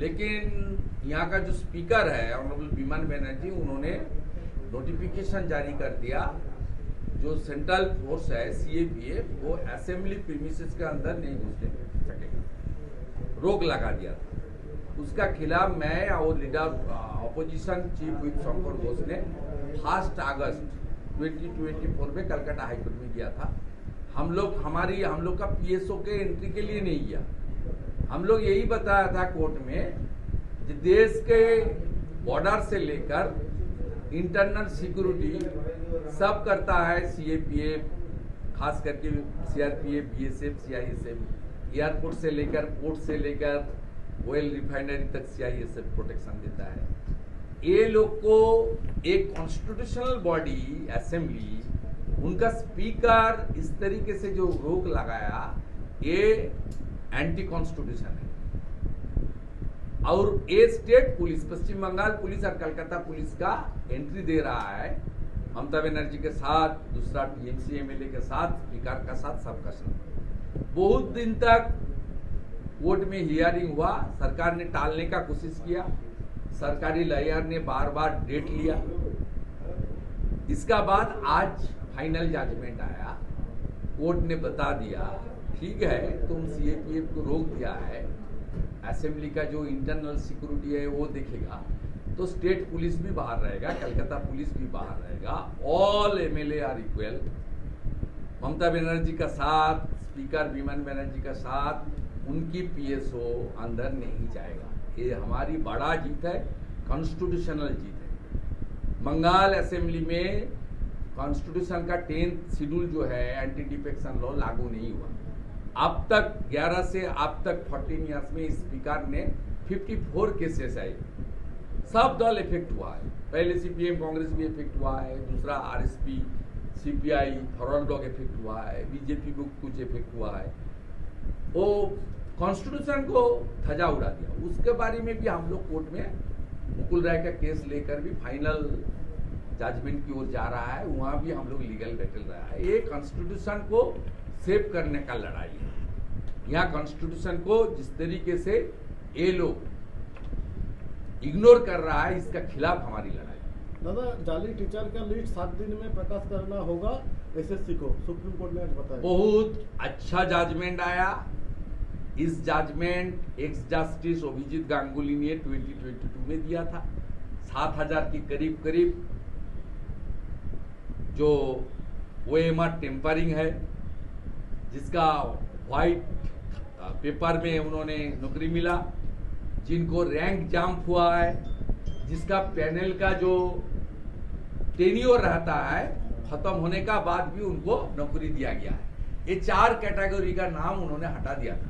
लेकिन यहाँ का जो स्पीकर है ऑनरेबल विमान बनर्जी, उन्होंने नोटिफिकेशन जारी कर दिया, जो सेंट्रल फोर्स है सीएपीएफ, वो असेंबली प्रीमिसेस के अंदर नहीं घुसने सकेगा, रोक लगा दिया था। उसका खिलाफ मैं और leader opposition chief whip Shankar Ghosh ने 1 अगस्त 2024 में कलकत्ता हाईकोर्ट में गया था। हम लोग का पीएसओ के एंट्री के लिए नहीं गया। हम लोग यही बताया था कोर्ट में, देश के बॉर्डर से लेकर इंटरनल सिक्योरिटी सब करता है सीएपीएफ, खास करके सीआरपीएफ, बीएसएफ, सीआईएसएफ, एयरपोर्ट से लेकर पोर्ट से लेकर ऑयल रिफाइनरी तक सीआईएसएफ प्रोटेक्शन देता है। ये लोग को एक कॉन्स्टिट्यूशनल बॉडी असेंबली, उनका स्पीकर इस तरीके से जो रोक लगाया, ये एंटी कॉन्स्टिट्यूशन है। और ये स्टेट पुलिस, पश्चिम बंगाल पुलिस और कलकत्ता पुलिस का एंट्री दे रहा है ममता बनर्जी के साथ, दूसरा टीएमसी एमएलए के साथ, स्पीकर का साथ, सबका साथ। बहुत दिन तक कोर्ट में हियरिंग हुआ, सरकार ने टालने का कोशिश किया, सरकारी लॉयर ने बार बार डेट लिया। इसका बाद आज फाइनल जजमेंट आया, कोर्ट ने बता दिया ठीक है, तुम सीएपीएफ को रोक दिया है, असेंबली का जो इंटरनल सिक्योरिटी है वो देखेगा, तो स्टेट पुलिस भी बाहर रहेगा, कलकत्ता पुलिस भी बाहर रहेगा, all MLA are equal. Mamata Banerjee का साथ, स्पीकर विमान बनर्जी का साथ, उनकी पीएसओ अंदर नहीं जाएगा। ये हमारी बड़ा जीत है, कॉन्स्टिट्यूशनल जीत है। बंगाल असेंबली में कॉन्स्टिट्यूशन का 10th शेड्यूल जो है एंटी डिफेक्शन लॉ लागू नहीं हुआ। अब तक 11 से अब तक 14 ईयर्स में स्पीकर ने 54 केसेस आए, सब दल इफेक्ट हुआ है। पहले सीपीएम कांग्रेस भी इफेक्ट हुआ है, दूसरा RSP, CPI, forward block effect हुआ है, बीजेपी को कुछ इफेक्ट हुआ है। वो कॉन्स्टिट्यूशन को धजा उड़ा दिया। उसके बारे में भी हम लोग कोर्ट में मुकुल राय का केस लेकर भी फाइनल जजमेंट की ओर जा रहा है, वहां भी हम लोग लीगल बैटल रहा है। ये कॉन्स्टिट्यूशन को सेव करने का लड़ाई है। यहाँ कॉन्स्टिट्यूशन को जिस तरीके से ये लोग इग्नोर कर रहा है, इसका खिलाफ हमारी लड़ाई। दादा, जाली टीचर का लिस्ट 7 दिन में प्रकाश करना होगा एसएससी को, सुप्रीम कोर्ट ने आज बताया। बहुत अच्छा जजमेंट आया। इस judgement ex justice Abhijit Ganguly ने 2022 में दिया था। 7000 की करीब जो ओएमआर टेम्परिंग है, जिसका व्हाइट पेपर में उन्होंने नौकरी मिला, जिनको रैंक जंप हुआ है, जिसका पैनल का जो टेन्योर रहता है खत्म होने का बाद भी उनको नौकरी दिया गया है। ये 4 कैटेगरी का नाम उन्होंने हटा दिया था।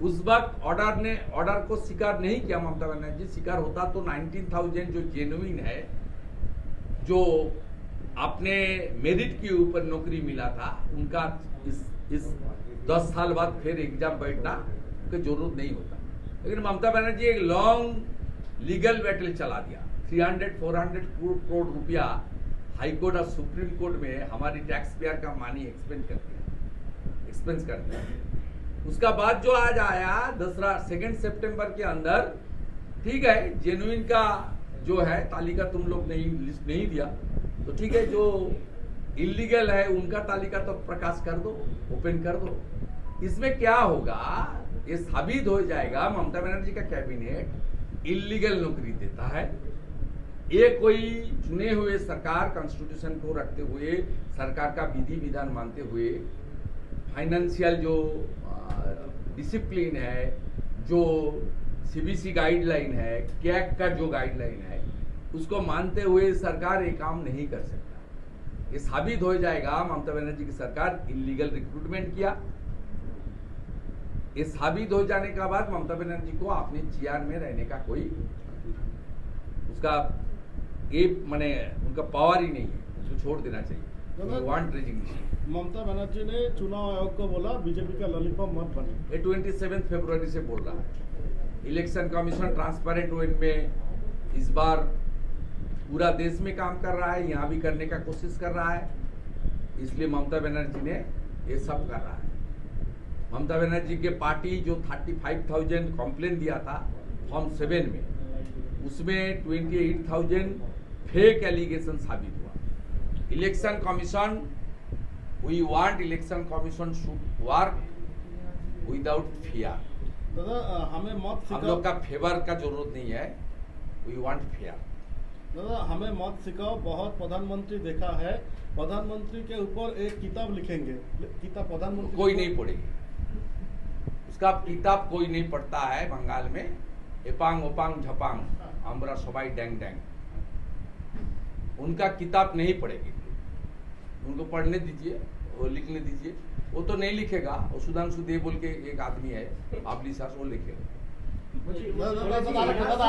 उस वक्त ऑर्डर को स्वीकार नहीं किया ममता बनर्जी। स्वीकार होता तो 19,000 जो जेन्युइन है, जो अपने मेरिट के ऊपर नौकरी मिला था, उनका इस 10 साल बाद फिर एग्जाम बैठना की जरूरत नहीं होता। लेकिन ममता बनर्जी एक लॉन्ग लीगल बैटल चला दिया। 300-400 करोड़ रुपया हाईकोर्ट और सुप्रीम कोर्ट में हमारी टैक्स पेयर का मनी एक्सपेंस कर दिया। उसका बाद जो आज आया 2 सितंबर के अंदर, ठीक है, जेन्युइन का जो है तालिका तुम लोग लिस्ट नहीं दिया, तो ठीक है, जो इलीगल है उनका तालिका तो प्रकाश कर दो, ओपन कर दो। इसमें क्या होगा, ये साबित हो जाएगा ममता बनर्जी का कैबिनेट इलीगल नौकरी देता है। ये कोई चुने हुए सरकार, कॉन्स्टिट्यूशन को रखते हुए, सरकार का विधि विधान मानते हुए, फाइनेंशियल जो डिसिप्लिन है, जो सीबीसी गाइडलाइन है, कैग का जो गाइडलाइन है, उसको मानते हुए सरकार ये काम नहीं कर सकता। ये साबित हो जाएगा ममता बनर्जी की सरकार इलीगल रिक्रूटमेंट किया। ये साबित हो जाने के बाद ममता बनर्जी को अपने चेयर में रहने का कोई उसका माने उनका पावर ही नहीं है, उसको छोड़ देना चाहिए। Want resignation. ममता बनर्जी ने चुनाव आयोग को बोला बीजेपी का लॉलीपॉप मत बने। ये 27 फरवरी से बोल रहा है। इलेक्शन कमीशन ट्रांसपेरेंट वे में इस बार पूरा देश में काम कर रहा है, यहाँ भी करने का कोशिश कर रहा है, इसलिए ममता बनर्जी ने ये सब कर रहा है। ममता बनर्जी के पार्टी जो 35,000 कंप्लेन दिया था, फॉर्म 7 में, उसमें 28,000 फेक एलिगेशन साबित हुआ। Election commission, we want election commission should work without fear. दादा हमें मत हम सिखाओ, लोग का फेवर का जरूरत नहीं है, वी वांट फेयर। दादा हमें मत सिखाओ, बहुत प्रधानमंत्री देखा है, प्रधानमंत्री के ऊपर एक किताब लिखेंगे, किताब प्रधानमंत्री कोई नहीं पढ़ेगी उसका किताब, कोई नहीं पढ़ता है बंगाल में। एपांग ओपांग झपांग हमरा सबाई डैंग डैंग, उनका किताब नहीं पढ़ेगी। उनको पढ़ने दीजिए, वो लिखने दीजिए। वो तो नहीं लिखेगा, वो सुधांशु देव बोल के एक आदमी है, आपली सास, वो लिखेगा। दादा